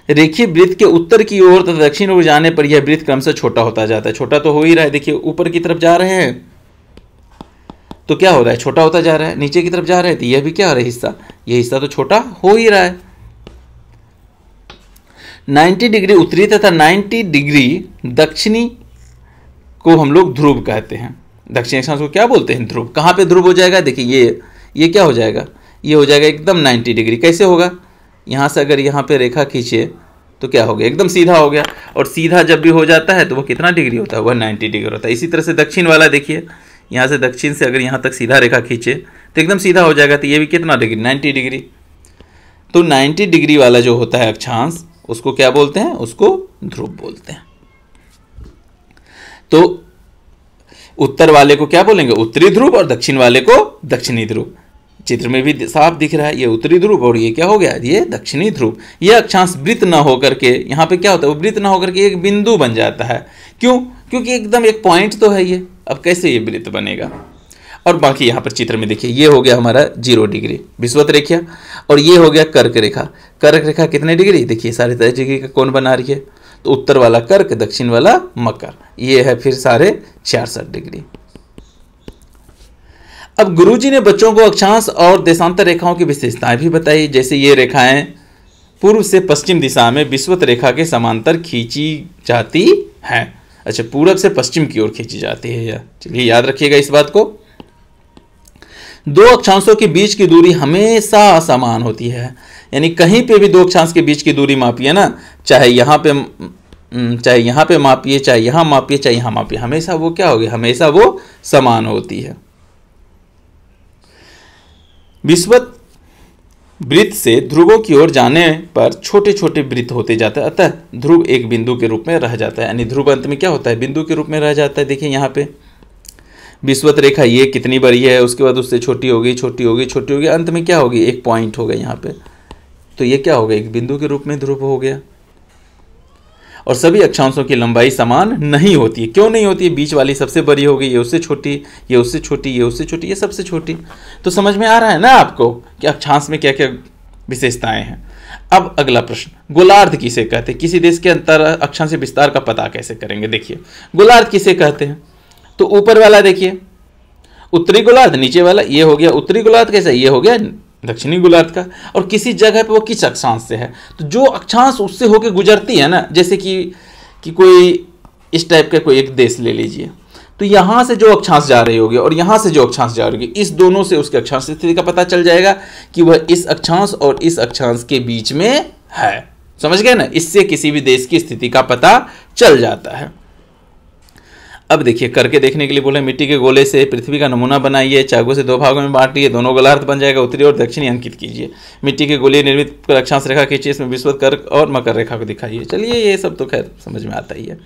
[SPEAKER 1] रेखीय वृत्त के उत्तर की ओर तथा दक्षिण ओर जाने पर यह वृत्त क्रमशः छोटा होता जाता है। छोटा तो हो ही रहा है, देखिए ऊपर की तरफ जा रहे हैं तो क्या हो रहा है, छोटा होता जा रहा है। नीचे की तरफ जा रहे हैं तो यह भी क्या हो रहा है, हिस्सा, यह हिस्सा तो छोटा हो ही रहा है। 90 डिग्री उत्तरी तथा 90 डिग्री दक्षिणी को हम लोग ध्रुव कहते हैं। दक्षिणी अक्षांश को क्या बोलते हैं, ध्रुव। कहाँ पे ध्रुव हो जाएगा, देखिए ये क्या हो जाएगा, ये हो जाएगा एकदम 90 डिग्री। कैसे होगा, यहाँ से अगर यहाँ पे रेखा खींचे तो क्या हो गया, एकदम सीधा हो गया। और सीधा जब भी हो जाता है तो वह कितना डिग्री होता है, वह 90 डिग्री होता है। इसी तरह से दक्षिण वाला देखिए, यहाँ से दक्षिण से अगर यहाँ तक सीधा रेखा खींचे तो एकदम सीधा हो जाएगा। तो ये भी कितना डिग्री, 90 डिग्री। तो 90 डिग्री वाला जो होता है अक्षांश, उसको क्या बोलते हैं, उसको ध्रुव बोलते हैं। तो उत्तर वाले को क्या बोलेंगे, उत्तरी ध्रुव, और दक्षिण वाले को दक्षिणी ध्रुव। चित्र में भी साफ दिख रहा है, ये उत्तरी ध्रुव और ये क्या हो गया, ये दक्षिणी ध्रुव। ये अक्षांश वृत्त न होकर के, यहाँ पे क्या होता है, वो वृत्त न होकर के एक बिंदु बन जाता है। क्यों, क्योंकि एकदम एक पॉइंट तो है ये। अब कैसे ये वृत्त बनेगा, और बाकी यहाँ पर चित्र में देखिए, ये हो गया हमारा 0 डिग्री विषुवत रेखा, और ये हो गया कर्क रेखा। कर्क रेखा कितने डिग्री, देखिए 3.5 डिग्री का कोण बना रही है। तो उत्तर वाला कर्क, दक्षिण वाला मकर, ये है फिर 66.5 डिग्री। अब गुरुजी ने बच्चों को अक्षांश और देशांतर रेखाओं की विशेषताएं भी बताई। जैसे ये रेखाएं पूर्व से पश्चिम दिशा में विषुवत रेखा के समांतर खींची जाती हैं। अच्छा, पूरब से पश्चिम की ओर खींची जाती है यह, चलिए याद रखिएगा इस बात को। दो अक्षांशों के बीच की दूरी हमेशा समान होती है, यानी कहीं पे भी दो अक्षांश के बीच की दूरी मापिए ना, चाहे यहाँ पे मापिए, चाहे यहाँ मापिए, चाहे यहाँ मापिए, हमेशा वो क्या होगी, हमेशा वो समान होती है। विषुवत वृत्त से ध्रुवों की ओर जाने पर छोटे छोटे वृत्त होते जाते हैं, अतः ध्रुव एक बिंदु के रूप में रह जाता है, यानी ध्रुव अंत में क्या होता है, बिंदु के रूप में रह जाता है। देखिए यहाँ पे विषुवत रेखा ये कितनी बड़ी है, उसके बाद उससे छोटी होगी, छोटी होगी, छोटी होगी, अंत में क्या होगी, एक पॉइंट होगा यहाँ पे, तो ये क्या हो गया, एक बिंदु के रूप में ध्रुव हो गया। और सभी अक्षांशों की लंबाई समान नहीं होती है। क्यों नहीं होती है, बीच वाली सबसे बड़ी होगी, ये उससे छोटी, ये उससे छोटी, ये उससे छोटी, ये सबसे छोटी। तो समझ में आ रहा है ना आपको कि अक्षांश में क्या क्या विशेषताएं हैं। अब अगला प्रश्न, गोलार्ध किसे कहते हैं, किसी देश के अंतर अक्षांश विस्तार का पता कैसे करेंगे। देखिए गोलार्ध किसे कहते हैं, तो ऊपर वाला देखिए उत्तरी गोलार्ध, नीचे वाला ये हो गया उत्तरी गोलार्ध, कैसा, ये हो गया दक्षिणी गोलार्ध का। और किसी जगह पे वो किस अक्षांश से है, तो जो अक्षांश उससे होकर गुजरती है ना, जैसे कि कोई इस टाइप का कोई एक देश ले लीजिए, तो यहां से जो अक्षांश जा रही होगी और यहां से जो अक्षांश जा रही होगी, इस दोनों से उसके अक्षांश स्थिति का पता चल जाएगा कि वह इस अक्षांश और इस अक्षांश के बीच में है। समझ गए ना, इससे किसी भी देश की स्थिति का पता चल जाता है। अब देखिए करके देखने के लिए बोले, मिट्टी के गोले से पृथ्वी का नमूना बनाइए, चाकू से 2 भागों में बांटिए, दोनों गोलार्ध बन जाएगा, उत्तरी और दक्षिणी अंकित कीजिए, मिट्टी के गोले निर्मित कर अक्षांश रेखा खींचिए, इसमें विषुवत, कर्क और मकर रेखा को दिखाइए। चलिए ये सब तो खैर समझ में आता ही है।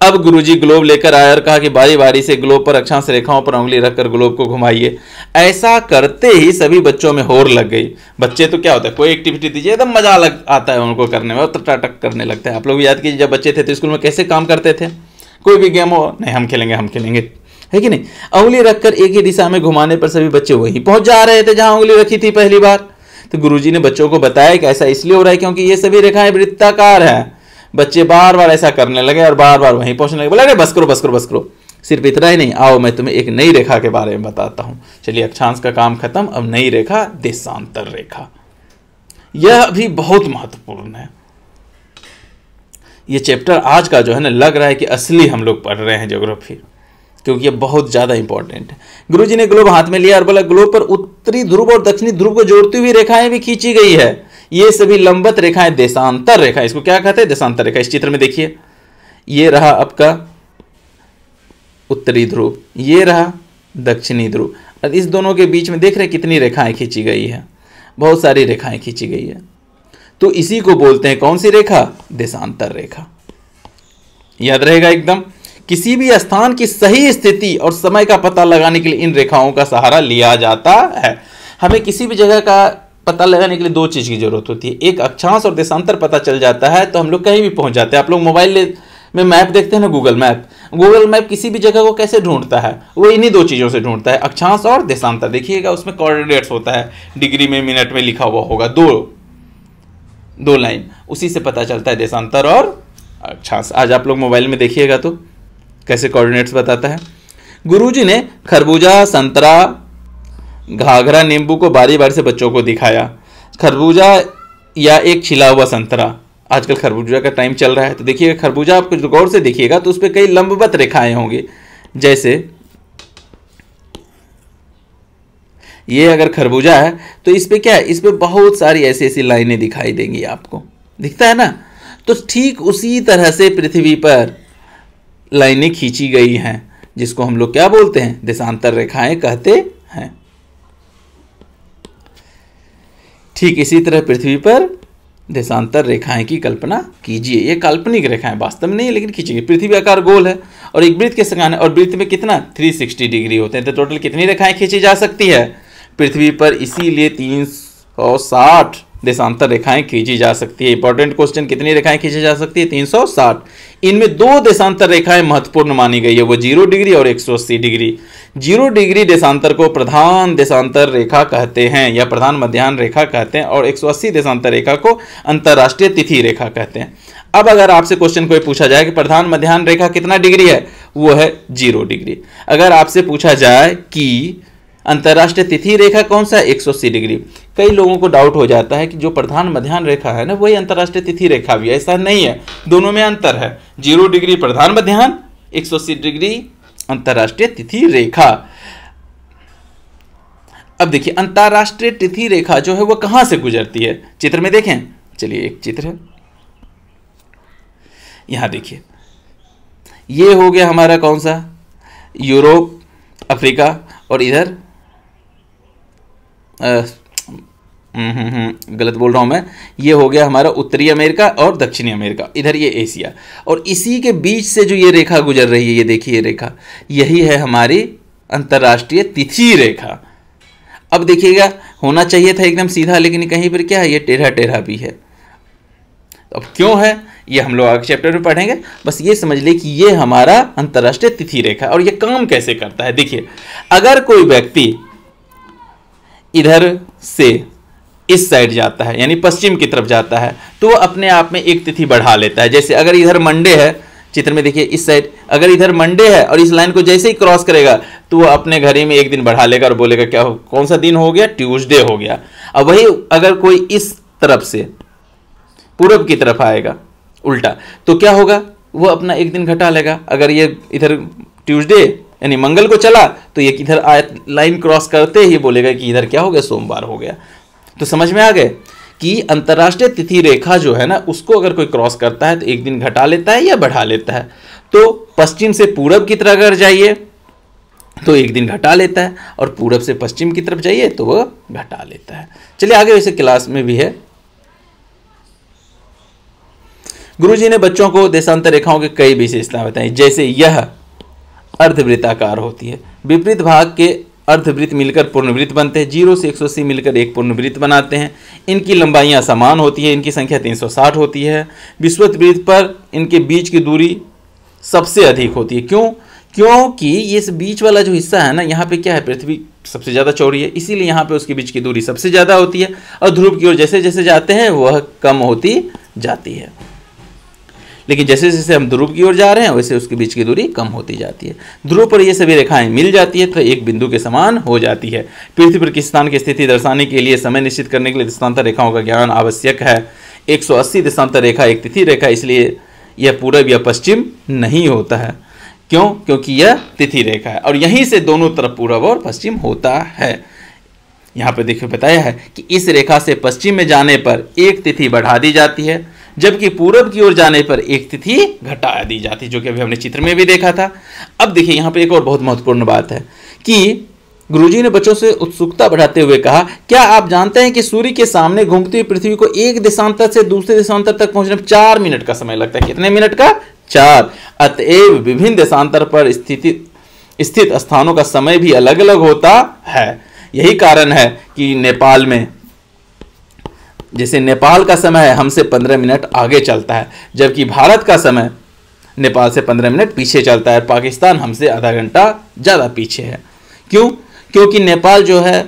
[SPEAKER 1] अब गुरुजी ग्लोब लेकर आए और कहा कि बारी बारी से ग्लोब पर अक्षांश रेखाओं पर उंगली रखकर ग्लोब को घुमाइए। ऐसा करते ही सभी बच्चों में होड़ लग गई। बच्चे तो क्या होता है, कोई एक्टिविटी दीजिए एकदम मजा आता है उनको करने में, और टक करने लगता है। आप लोग याद कीजिए जब बच्चे थे तो स्कूल में कैसे काम करते थे, कोई भी गेम हो, नहीं हम खेलेंगे, है कि नहीं, उंगली रखकर एक ही दिशा में घुमाने पर सभी बच्चे वहीं पहुंच जा रहे थे जहां उंगली रखी थी पहली बार। तो गुरुजी ने बच्चों को बताया कि ऐसा इसलिए हो रहा है क्योंकि ये सभी रेखाएं वृत्ताकार हैं। बच्चे बार बार ऐसा करने लगे और बार बार वहीं पहुंचने लगे। बोला अरे बस करो। सिर्फ इतना ही नहीं, आओ मैं तुम्हें एक नई रेखा के बारे में बताता हूं। चलिए अक्षांश का काम खत्म, अब नई रेखा देशांतर रेखा, यह भी बहुत महत्वपूर्ण है। ये चैप्टर आज का जो है ना, लग रहा है कि असली हम लोग पढ़ रहे हैं ज्योग्राफी, क्योंकि ये बहुत ज़्यादा इंपॉर्टेंट है। गुरुजी ने ग्लोब हाथ में लिया और बोला ग्लोब पर उत्तरी ध्रुव और दक्षिणी ध्रुव को जोड़ती हुई रेखाएं भी खींची गई है। ये सभी लंबवत रेखाएं देशांतर रेखा, इसको क्या कहते हैं, देशांतर रेखा। इस चित्र में देखिए, ये रहा आपका उत्तरी ध्रुव, ये रहा दक्षिणी ध्रुव, और इस दोनों के बीच में देख रहे कितनी रेखाएं खींची गई है, बहुत सारी रेखाएं खींची गई है। तो इसी को बोलते हैं कौन सी रेखा, देशांतर रेखा। याद रहेगा एकदम। किसी भी स्थान की सही स्थिति और समय का पता लगाने के लिए इन रेखाओं का सहारा लिया जाता है। हमें किसी भी जगह का पता लगाने के लिए 2 चीज की जरूरत होती है, एक अक्षांश और देशांतर पता चल जाता है तो हम लोग कहीं भी पहुंच जाते हैं। आप लोग मोबाइल में मैप देखते हैं ना, गूगल मैप किसी भी जगह को कैसे ढूंढता है, वो इन्हीं 2 चीजों से ढूंढता है, अक्षांश और देशांतर। देखिएगा उसमें कोऑर्डिनेट्स होता है, डिग्री में मिनट में लिखा हुआ होगा, दो लाइन, उसी से पता चलता है देशांतर और अक्षांश। आज आप लोग मोबाइल में देखिएगा तो कैसे कोऑर्डिनेट्स बताता है। गुरुजी ने खरबूजा, संतरा, घाघरा, नींबू को बारी बारी से बच्चों को दिखाया। खरबूजा या एक छिला हुआ संतरा, आजकल खरबूजा का टाइम चल रहा है, तो देखिएगा खरबूजा आप कुछ गौर से देखिएगा तो उस पर कई लंबवत रेखाएं होंगी। जैसे ये अगर खरबूजा है तो इस पे क्या है, इस पे बहुत सारी ऐसी ऐसी लाइनें दिखाई देंगी, आपको दिखता है ना। तो ठीक उसी तरह से पृथ्वी पर लाइनें खींची गई हैं, जिसको हम लोग क्या बोलते हैं, देशांतर रेखाएं कहते हैं। ठीक इसी तरह पृथ्वी पर देशांतर रेखाएं की कल्पना कीजिए। ये काल्पनिक रेखाएं, वास्तव में नहीं, लेकिन खींची गई। पृथ्वी आकार गोल है और एक वृत्त के समान है, और वृत्त में कितना 360 डिग्री होते हैं, तो टोटल कितनी रेखाएं खींची जा सकती है पृथ्वी पर, इसीलिए 360 देशांतर रेखाएं खींची जा सकती है। इंपॉर्टेंट क्वेश्चन, कितनी रेखाएं खींची जा सकती है? 360। इनमें दो देशांतर रेखाएं महत्वपूर्ण मानी गई है, वो 0 डिग्री और 180 डिग्री। 0 डिग्री देशांतर को प्रधान देशांतर रेखा कहते हैं या प्रधान मध्याह्न रेखा कहते हैं, और 180 देशांतर रेखा को अंतरराष्ट्रीय तिथि रेखा कहते हैं। अब अगर आपसे क्वेश्चन कोई पूछा जाए कि प्रधान मध्याह्न रेखा कितना डिग्री है, वो है 0 डिग्री। अगर आपसे पूछा जाए कि अंतरराष्ट्रीय तिथि रेखा कौन सा है, 180 डिग्री। कई लोगों को डाउट हो जाता है कि जो प्रधान मध्याह्न रेखा है ना, वही अंतरराष्ट्रीय तिथि रेखा भी है। ऐसा नहीं है, दोनों में अंतर है। 0 डिग्री प्रधान मध्याह्न, 180 डिग्री अंतरराष्ट्रीय तिथि रेखा। अब देखिए अंतरराष्ट्रीय तिथि रेखा जो है वो कहां से गुजरती है, चित्र में देखें। चलिए एक चित्र है, यहां देखिए, ये हो गया हमारा कौन सा, यूरोप, अफ्रीका, और इधर गलत बोल रहा हूं मैं, ये हो गया हमारा उत्तरी अमेरिका और दक्षिणी अमेरिका, इधर ये एशिया। और इसी के बीच से जो ये रेखा गुजर रही है, ये देखिए ये रेखा, यही है हमारी अंतरराष्ट्रीय तिथि रेखा। अब देखिएगा, होना चाहिए था एकदम सीधा, लेकिन कहीं पर क्या है, ये टेढ़ा टेढ़ा भी है। अब क्यों है ये हम लोग आगे चैप्टर में पढ़ेंगे। बस ये समझ ले कि ये हमारा अंतरराष्ट्रीय तिथि रेखा, और ये काम कैसे करता है। देखिए, अगर कोई व्यक्ति इधर से इस साइड जाता है, यानी पश्चिम की तरफ जाता है, तो वो अपने आप में एक तिथि बढ़ा लेता है। जैसे अगर इधर मंडे है, चित्र में देखिए इस साइड, अगर इधर मंडे है और इस लाइन को जैसे ही क्रॉस करेगा तो वो अपने घड़ी में एक दिन बढ़ा लेगा और बोलेगा क्या कौन सा दिन हो गया, ट्यूसडे हो गया। अब वही अगर कोई इस तरफ से पूरब की तरफ आएगा उल्टा, तो क्या होगा, वो अपना एक दिन घटा लेगा। अगर ये इधर ट्यूसडे यानी मंगल को चला, तो ये इधर लाइन क्रॉस करते ही बोलेगा कि इधर क्या हो गया, सोमवार हो गया। तो समझ में आ गए कि अंतरराष्ट्रीय तिथि रेखा जो है ना, उसको अगर कोई क्रॉस करता है तो एक दिन घटा लेता है या बढ़ा लेता है। तो पश्चिम से पूरब की तरफ अगर जाइए तो एक दिन घटा लेता है, और पूरब से पश्चिम की तरफ जाइए तो वह घटा लेता है। चलिए आगे, वैसे क्लास में भी है। गुरुजी ने बच्चों को देशांतर रेखाओं की कई विशेषताएं बताई, जैसे यह अर्धवृत्ताकार होती है, विपरीत भाग के अर्धवृत्त मिलकर पूर्णवृत्त बनते हैं, 0 से 180 मिलकर एक पूर्णवृत्त बनाते हैं, इनकी लंबाइयां समान होती है, इनकी संख्या 360 होती है, विषुवत वृत्त पर इनके बीच की दूरी सबसे अधिक होती है। क्यों? क्योंकि इस बीच वाला जो हिस्सा है ना, यहाँ पे क्या है, पृथ्वी सबसे ज़्यादा चौड़ी है, इसीलिए यहाँ पे उसके बीच की दूरी सबसे ज़्यादा होती है, और ध्रुव की ओर जैसे जैसे जाते हैं वह कम होती जाती है। लेकिन जैसे जैसे हम ध्रुव की ओर जा रहे हैं वैसे उसके बीच की दूरी कम होती जाती है। ध्रुव पर ये सभी रेखाएं मिल जाती है तो एक बिंदु के समान हो जाती है। पृथ्वी पर किस स्थान की स्थिति दर्शाने के लिए समय निश्चित करने के लिए देशांतर रेखाओं का ज्ञान आवश्यक है। 180 देशांतर रेखा एक तिथि रेखा, इसलिए यह पूरब या पश्चिम नहीं होता है। क्यों? क्योंकि यह तिथि रेखा है और यहीं से दोनों तरफ पूरब और पश्चिम होता है। यहाँ पर देखिए बताया है कि इस रेखा से पश्चिम में जाने पर एक तिथि बढ़ा दी जाती है, जबकि पूरब की ओर जाने पर एक तिथि घटा दी जाती है, जो कि अभी हमने चित्र में भी देखा था। अब देखिए यहाँ पे एक और बहुत महत्वपूर्ण बात है कि गुरुजी ने बच्चों से उत्सुकता बढ़ाते हुए कहा, क्या आप जानते हैं कि सूर्य के सामने घूमती हुई पृथ्वी को एक देशांतर से दूसरे देशांतर तक पहुंचने में 4 मिनट का समय लगता है। कितने मिनट का? 4। अतएव विभिन्न देशांतर पर स्थित स्थानों का समय भी अलग अलग होता है। यही कारण है कि नेपाल में, जैसे नेपाल का समय है हमसे 15 मिनट आगे चलता है, जबकि भारत का समय नेपाल से 15 मिनट पीछे चलता है। पाकिस्तान हमसे आधा घंटा ज़्यादा पीछे है। क्यों? क्योंकि नेपाल जो है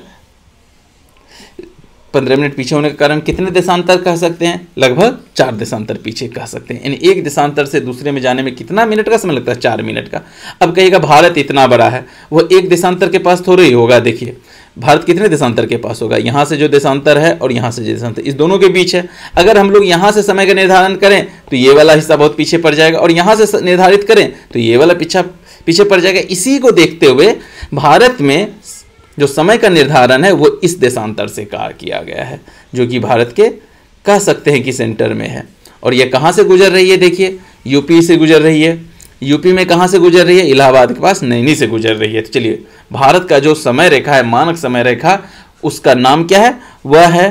[SPEAKER 1] 15 मिनट पीछे होने के कारण कितने देशांतर कह सकते हैं? लगभग 4 देशांतर पीछे कह सकते हैं। यानी एक देशांतर से दूसरे में जाने में कितना मिनट का समय लगता है? 4 मिनट का। अब कहेगा भारत इतना बड़ा है, वो एक देशांतर के पास थोड़ा ही होगा। देखिए भारत कितने देशांतर के पास होगा? यहाँ से जो देशांतर है और यहाँ से जो देशांतर, इस दोनों के बीच है। अगर हम लोग यहाँ से समय का निर्धारण करें तो ये वाला हिस्सा बहुत पीछे पड़ जाएगा, और यहाँ से निर्धारित करें तो ये वाला पीछे पड़ जाएगा। इसी को देखते हुए भारत में जो समय का निर्धारण है वो इस देशांतर से किया गया है, जो कि भारत के कह सकते हैं कि सेंटर में है। और ये कहाँ से गुजर रही है? देखिए यूपी से गुजर रही है। यूपी में कहाँ से गुजर रही है? इलाहाबाद के पास नैनी से गुजर रही है। तो चलिए भारत का जो समय रेखा है, मानक समय रेखा, उसका नाम क्या है? वह है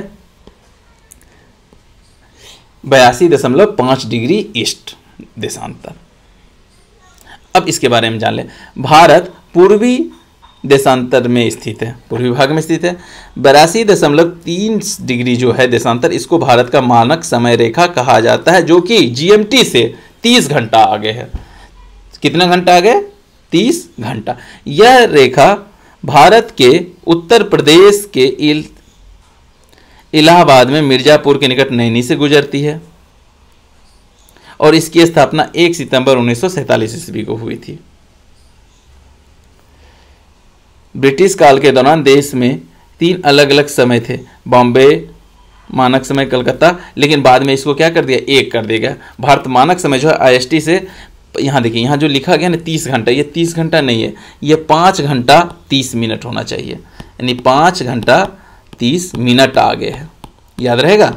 [SPEAKER 1] 82.5 डिग्री ईस्ट देशांतर। अब इसके बारे में जान लें। भारत पूर्वी देशांतर में स्थित है, पूर्वी भाग में स्थित है। 82.3 डिग्री जो है देशांतर, इसको भारत का मानक समय रेखा कहा जाता है, जो कि जीएमटी से 30 घंटा आगे है। कितना घंटा आगे? 30 घंटा। यह रेखा भारत के उत्तर प्रदेश के इलाहाबाद में मिर्जापुर के निकट नैनी से गुजरती है और इसकी स्थापना 1 सितंबर 1947 ईस्वी को हुई थी। ब्रिटिश काल के दौरान देश में 3 अलग अलग समय थे, बॉम्बे मानक समय, कलकत्ता, लेकिन बाद में इसको क्या कर दिया? एक कर दिया गया। भारत मानक समय जो है IST से, यहाँ देखिए, यहाँ जो लिखा गया ना 30 घंटा, ये 30 घंटा नहीं है, ये 5 घंटा 30 मिनट होना चाहिए, यानी 5 घंटा 30 मिनट आगे है। याद रहेगा,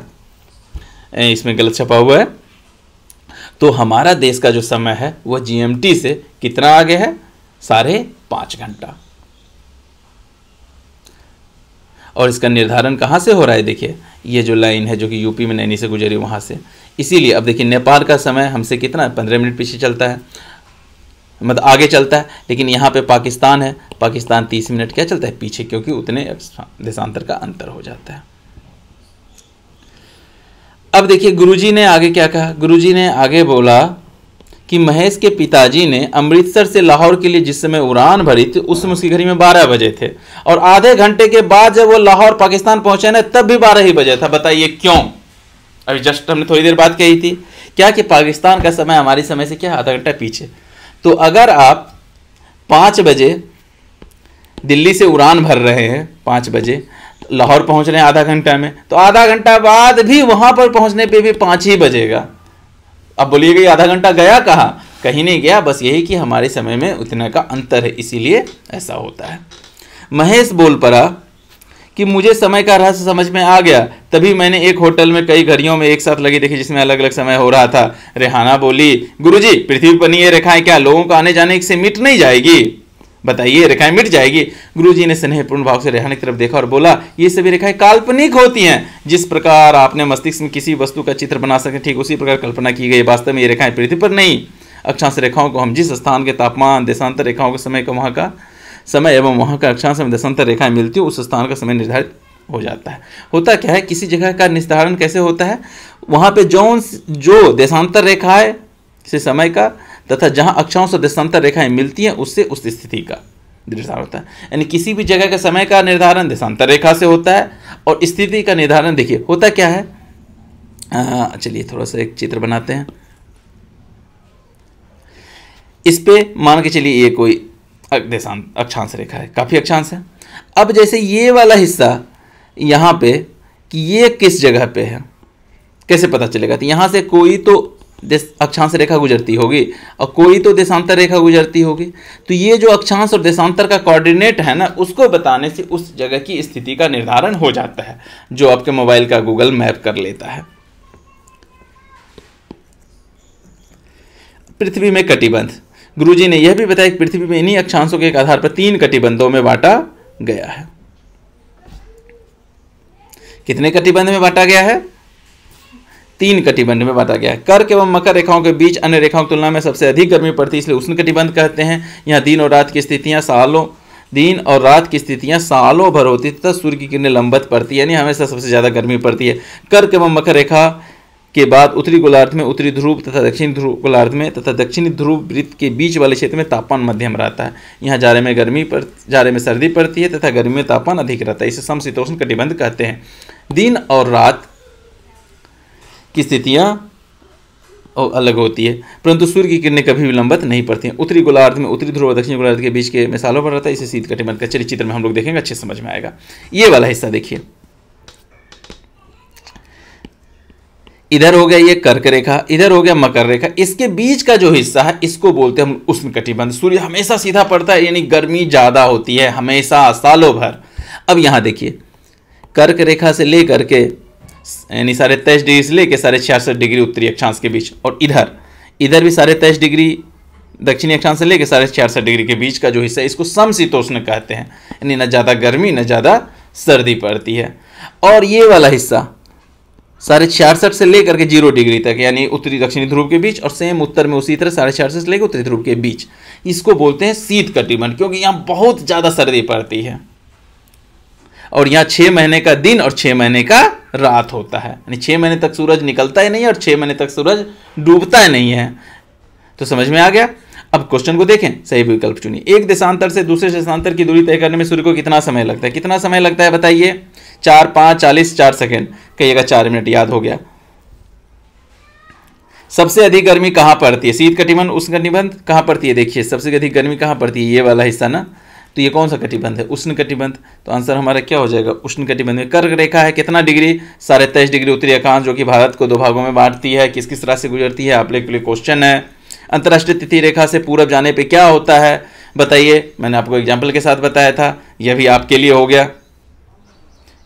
[SPEAKER 1] इसमें गलत छपा हुआ है। तो हमारा देश का जो समय है वह GMT से कितना आगे है? 5.5 घंटा। और इसका निर्धारण कहाँ से हो रहा है? देखिए, ये जो लाइन है जो कि यूपी में नैनी से गुजरी वहाँ से। इसीलिए अब देखिए, नेपाल का समय हमसे कितना 15 मिनट पीछे चलता है, मतलब आगे चलता है, लेकिन यहाँ पे पाकिस्तान है, पाकिस्तान 30 मिनट क्या चलता है? पीछे, क्योंकि उतने देशांतर का अंतर हो जाता है। अब देखिए, गुरुजी ने आगे क्या कहा? गुरुजी ने आगे बोला कि महेश के पिताजी ने अमृतसर से लाहौर के लिए जिस समय उड़ान भरी थी उस समय उसकी घड़ी में 12 बजे थे, और आधे घंटे के बाद जब वो लाहौर पाकिस्तान पहुंचे ना तब भी 12 ही बजे था। बताइए क्यों? अभी जस्ट हमने थोड़ी देर बात कही थी क्या कि पाकिस्तान का समय हमारे समय से क्या आधा घंटा पीछे। तो अगर आप 5 बजे दिल्ली से उड़ान भर रहे हैं, 5 बजे लाहौर पहुंच रहे हैं आधा घंटा में, तो आधा घंटा बाद भी वहां पर पहुंचने पे भी 5 ही बजेगा। अब बोलिएगा ये आधा घंटा गया कहाँ? कहीं नहीं गया, बस यही कि हमारे समय में उतना का अंतर है, इसीलिए ऐसा होता है। महेश बोल पड़ा कि मुझे समय का रहस्य समझ में आ गया, तभी मैंने एक होटल में कई घड़ियों में एक साथ लगी देखी जिसमें अलग अलग समय हो रहा था। रेहाना बोली, गुरुजी पृथ्वी पर ये रेखाएं क्या लोगों को आने जाने से मिट नहीं जाएगी? बताइए, रेखाएं मिट जाएगी? गुरुजी ने स्नेहपूर्ण भाव से रेहाना की तरफ देखा और बोला, ये सभी रेखाएं काल्पनिक होती हैं। जिस प्रकार आपने मस्तिष्क में किसी वस्तु का चित्र बना सके ठीक उसी प्रकार कल्पना की गई। वास्तव में ये रेखाएं पृथ्वी पर नहीं, अक्षांश रेखाओं को हम जिस स्थान के तापमान, देशांतर रेखाओं के समय का वहाँ का समय एवं वहाँ का अक्षांश में देशांतर रेखाएं मिलती है, उस स्थान का समय निर्धारित हो जाता है। होता क्या है, किसी जगह का निर्धारण कैसे होता है? वहाँ पे जो देशांतर रेखा है से समय का तथा जहाँ अक्षांश और देशांतर रेखाएं मिलती हैं उससे उस स्थिति का निर्धारण होता है। यानी किसी भी जगह का समय का निर्धारण देशांतर रेखा से होता है और स्थिति का निर्धारण देखिए होता क्या है। चलिए थोड़ा सा एक चित्र बनाते हैं। इस पे मान के चलिए ये कोई अक्षांश रेखा है, काफ़ी अक्षांश है। अब जैसे ये वाला हिस्सा यहाँ पे कि ये किस जगह पे है कैसे पता चलेगा? तो यहाँ से कोई तो अक्षांश रेखा गुजरती होगी और कोई तो देशांतर रेखा गुजरती होगी। तो ये जो अक्षांश और देशांतर का कोऑर्डिनेट है ना, उसको बताने से उस जगह की स्थिति का निर्धारण हो जाता है, जो आपके मोबाइल का गूगल मैप कर लेता है। पृथ्वी में कटिबंध, गुरुजी ने यह भी बताया कि पृथ्वी में इन्हीं अक्षांशों के आधार पर 3 कटिबंधों में बांटा गया है। कितने कटिबंध में बांटा गया है? 3 कटिबंध में बांटा गया है। कर्क एवं मकर रेखाओं के बीच अन्य रेखाओं की तुलना में सबसे अधिक गर्मी पड़ती है, इसलिए उष्ण कटिबंध कहते हैं। यहाँ दिन और रात की स्थितियां सालों भर होती है तथा सूर्य की किरणें लंबवत पड़ती है, यानी हमेशा सबसे ज्यादा गर्मी पड़ती है। कर्क एवं मकर रेखा के बाद उत्तरी गोलार्ध में उत्तरी ध्रुव तथा दक्षिणी ध्रुव गोलार्ध में तथा दक्षिणी ध्रुव वृत्त के बीच वाले क्षेत्र में तापमान मध्यम रहता है। यहाँ जाड़े में सर्दी पड़ती है तथा गर्मी में तापमान अधिक रहता है, इसे समशीतोष्ण कटिबंध कहते हैं। दिन और रात की स्थितियाँ अलग होती है, परंतु सूर्य की किरणें कभी विलंबित नहीं पड़ती हैं। उत्तरी गोलार्ध में उत्तरी ध्रुव और दक्षिणी गोलार्ध के बीच के में सालों भर रहता है, इसे शीत कटिबंध का। चलिए चित्र में हम लोग देखेंगे, अच्छे समझ में आएगा। ये वाला हिस्सा देखिए, इधर हो गया ये कर्क रेखा, इधर हो गया मकर रेखा, इसके बीच का जो हिस्सा है इसको बोलते हैं हम उष्ण कटिबंध। सूर्य हमेशा सीधा पड़ता है, यानी गर्मी ज़्यादा होती है हमेशा सालों भर। अब यहाँ देखिए, कर्क रेखा से लेकर के यानी 23.5 डिग्री से लेकर 66.5 डिग्री उत्तरी अक्षांश के बीच, और इधर भी 23.5 डिग्री दक्षिणी अक्षांश से लेकर 66.5 डिग्री के बीच का जो हिस्सा है इसको समशीतोष्ण कहते हैं, यानी न ज़्यादा गर्मी न ज़्यादा सर्दी पड़ती है। और ये वाला हिस्सा 66.5 से लेकर के 0 डिग्री तक, यानी उत्तरी दक्षिणी ध्रुव के बीच, और सेम उत्तर में उसी तरह 66.5 से लेकर उत्तरी ध्रुव के बीच। इसको बोलते हैं शीत कटिबंध, क्योंकि यहाँ बहुत ज़्यादा सर्दी पड़ती है और यहाँ 6 महीने का दिन और 6 महीने का रात होता है, यानी 6 महीने तक सूरज निकलता ही नहीं है और 6 महीने तक सूरज डूबता ही नहीं है। तो समझ में आ गया। अब क्वेश्चन को देखें, सही विकल्प चुनिए। एक देशांतर से दूसरे देशांतर की दूरी तय करने में सूर्य को कितना समय लगता है? कितना समय लगता है बताइए? 4, 5, 40, 4 सेकेंड, कहिएगा 4 मिनट, याद हो गया। सबसे अधिक गर्मी कहाँ पड़ती है? शीत कटिबंध, उष्ण कटिबंध, कहाँ पड़ती है? देखिए सबसे अधिक गर्मी कहाँ पड़ती है, ये वाला हिस्सा ना, तो ये कौन सा कटिबंध है? उष्ण कटिबंध। तो आंसर हमारा क्या हो जाएगा? उष्ण कटिबंध में कर्क रेखा है कितना डिग्री? 23.5 डिग्री उत्तरी अक्षांश, जो कि भारत को 2 भागों में बांटती है। किस किस राशि से गुजरती है? आप लोग के लिए क्वेश्चन है। अंतर्राष्ट्रीय तिथि रेखा से पूरब जाने पे क्या होता है बताइए? मैंने आपको एग्जाम्पल के साथ बताया था, यह भी आपके लिए हो गया।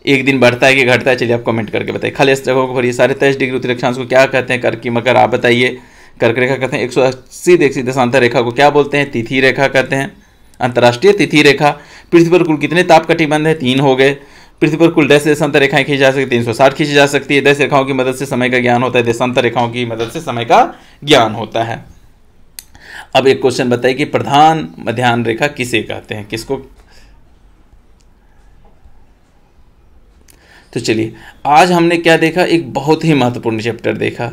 [SPEAKER 1] एक दिन बढ़ता है कि घटता है? चलिए आप कमेंट करके बताइए। खाली इस जगह को भरिए। 23.5 डिग्री उत्तरी अक्षांश को क्या कहते हैं? कर्क की मकर, आप बताइए। कर्क रेखा कहते हैं। 180 देशांतर रेखा को क्या बोलते हैं? तिथि रेखा कहते हैं, अंतर्राष्ट्रीय तिथि रेखा। पृथ्वी पर कुल कितने ताप कटिबंध है? 3 हो गए। पृथ्वी पर कुल 10 देशांतर रेखाएं खींची जा सकती है, 360 खींची जा सकती है। 10 रेखाओं की मदद से समय का ज्ञान होता है, देशांतर रेखाओं की मदद से समय का ज्ञान होता है। अब एक क्वेश्चन बताइए कि प्रधान मध्याह्न रेखा किसे कहते हैं? किसको? तो चलिए आज हमने क्या देखा? एक बहुत ही महत्वपूर्ण चैप्टर देखा।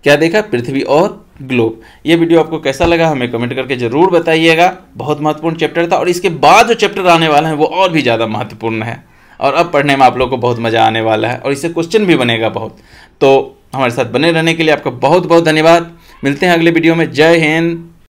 [SPEAKER 1] क्या देखा? पृथ्वी और ग्लोब। ये वीडियो आपको कैसा लगा हमें कमेंट करके जरूर बताइएगा। बहुत महत्वपूर्ण चैप्टर था और इसके बाद जो चैप्टर आने वाले हैं वो और भी ज़्यादा महत्वपूर्ण है और अब पढ़ने में आप लोगों को बहुत मज़ा आने वाला है और इससे क्वेश्चन भी बनेगा बहुत। तो हमारे साथ बने रहने के लिए आपका बहुत बहुत धन्यवाद। मिलते हैं अगले वीडियो में। जय हिंद।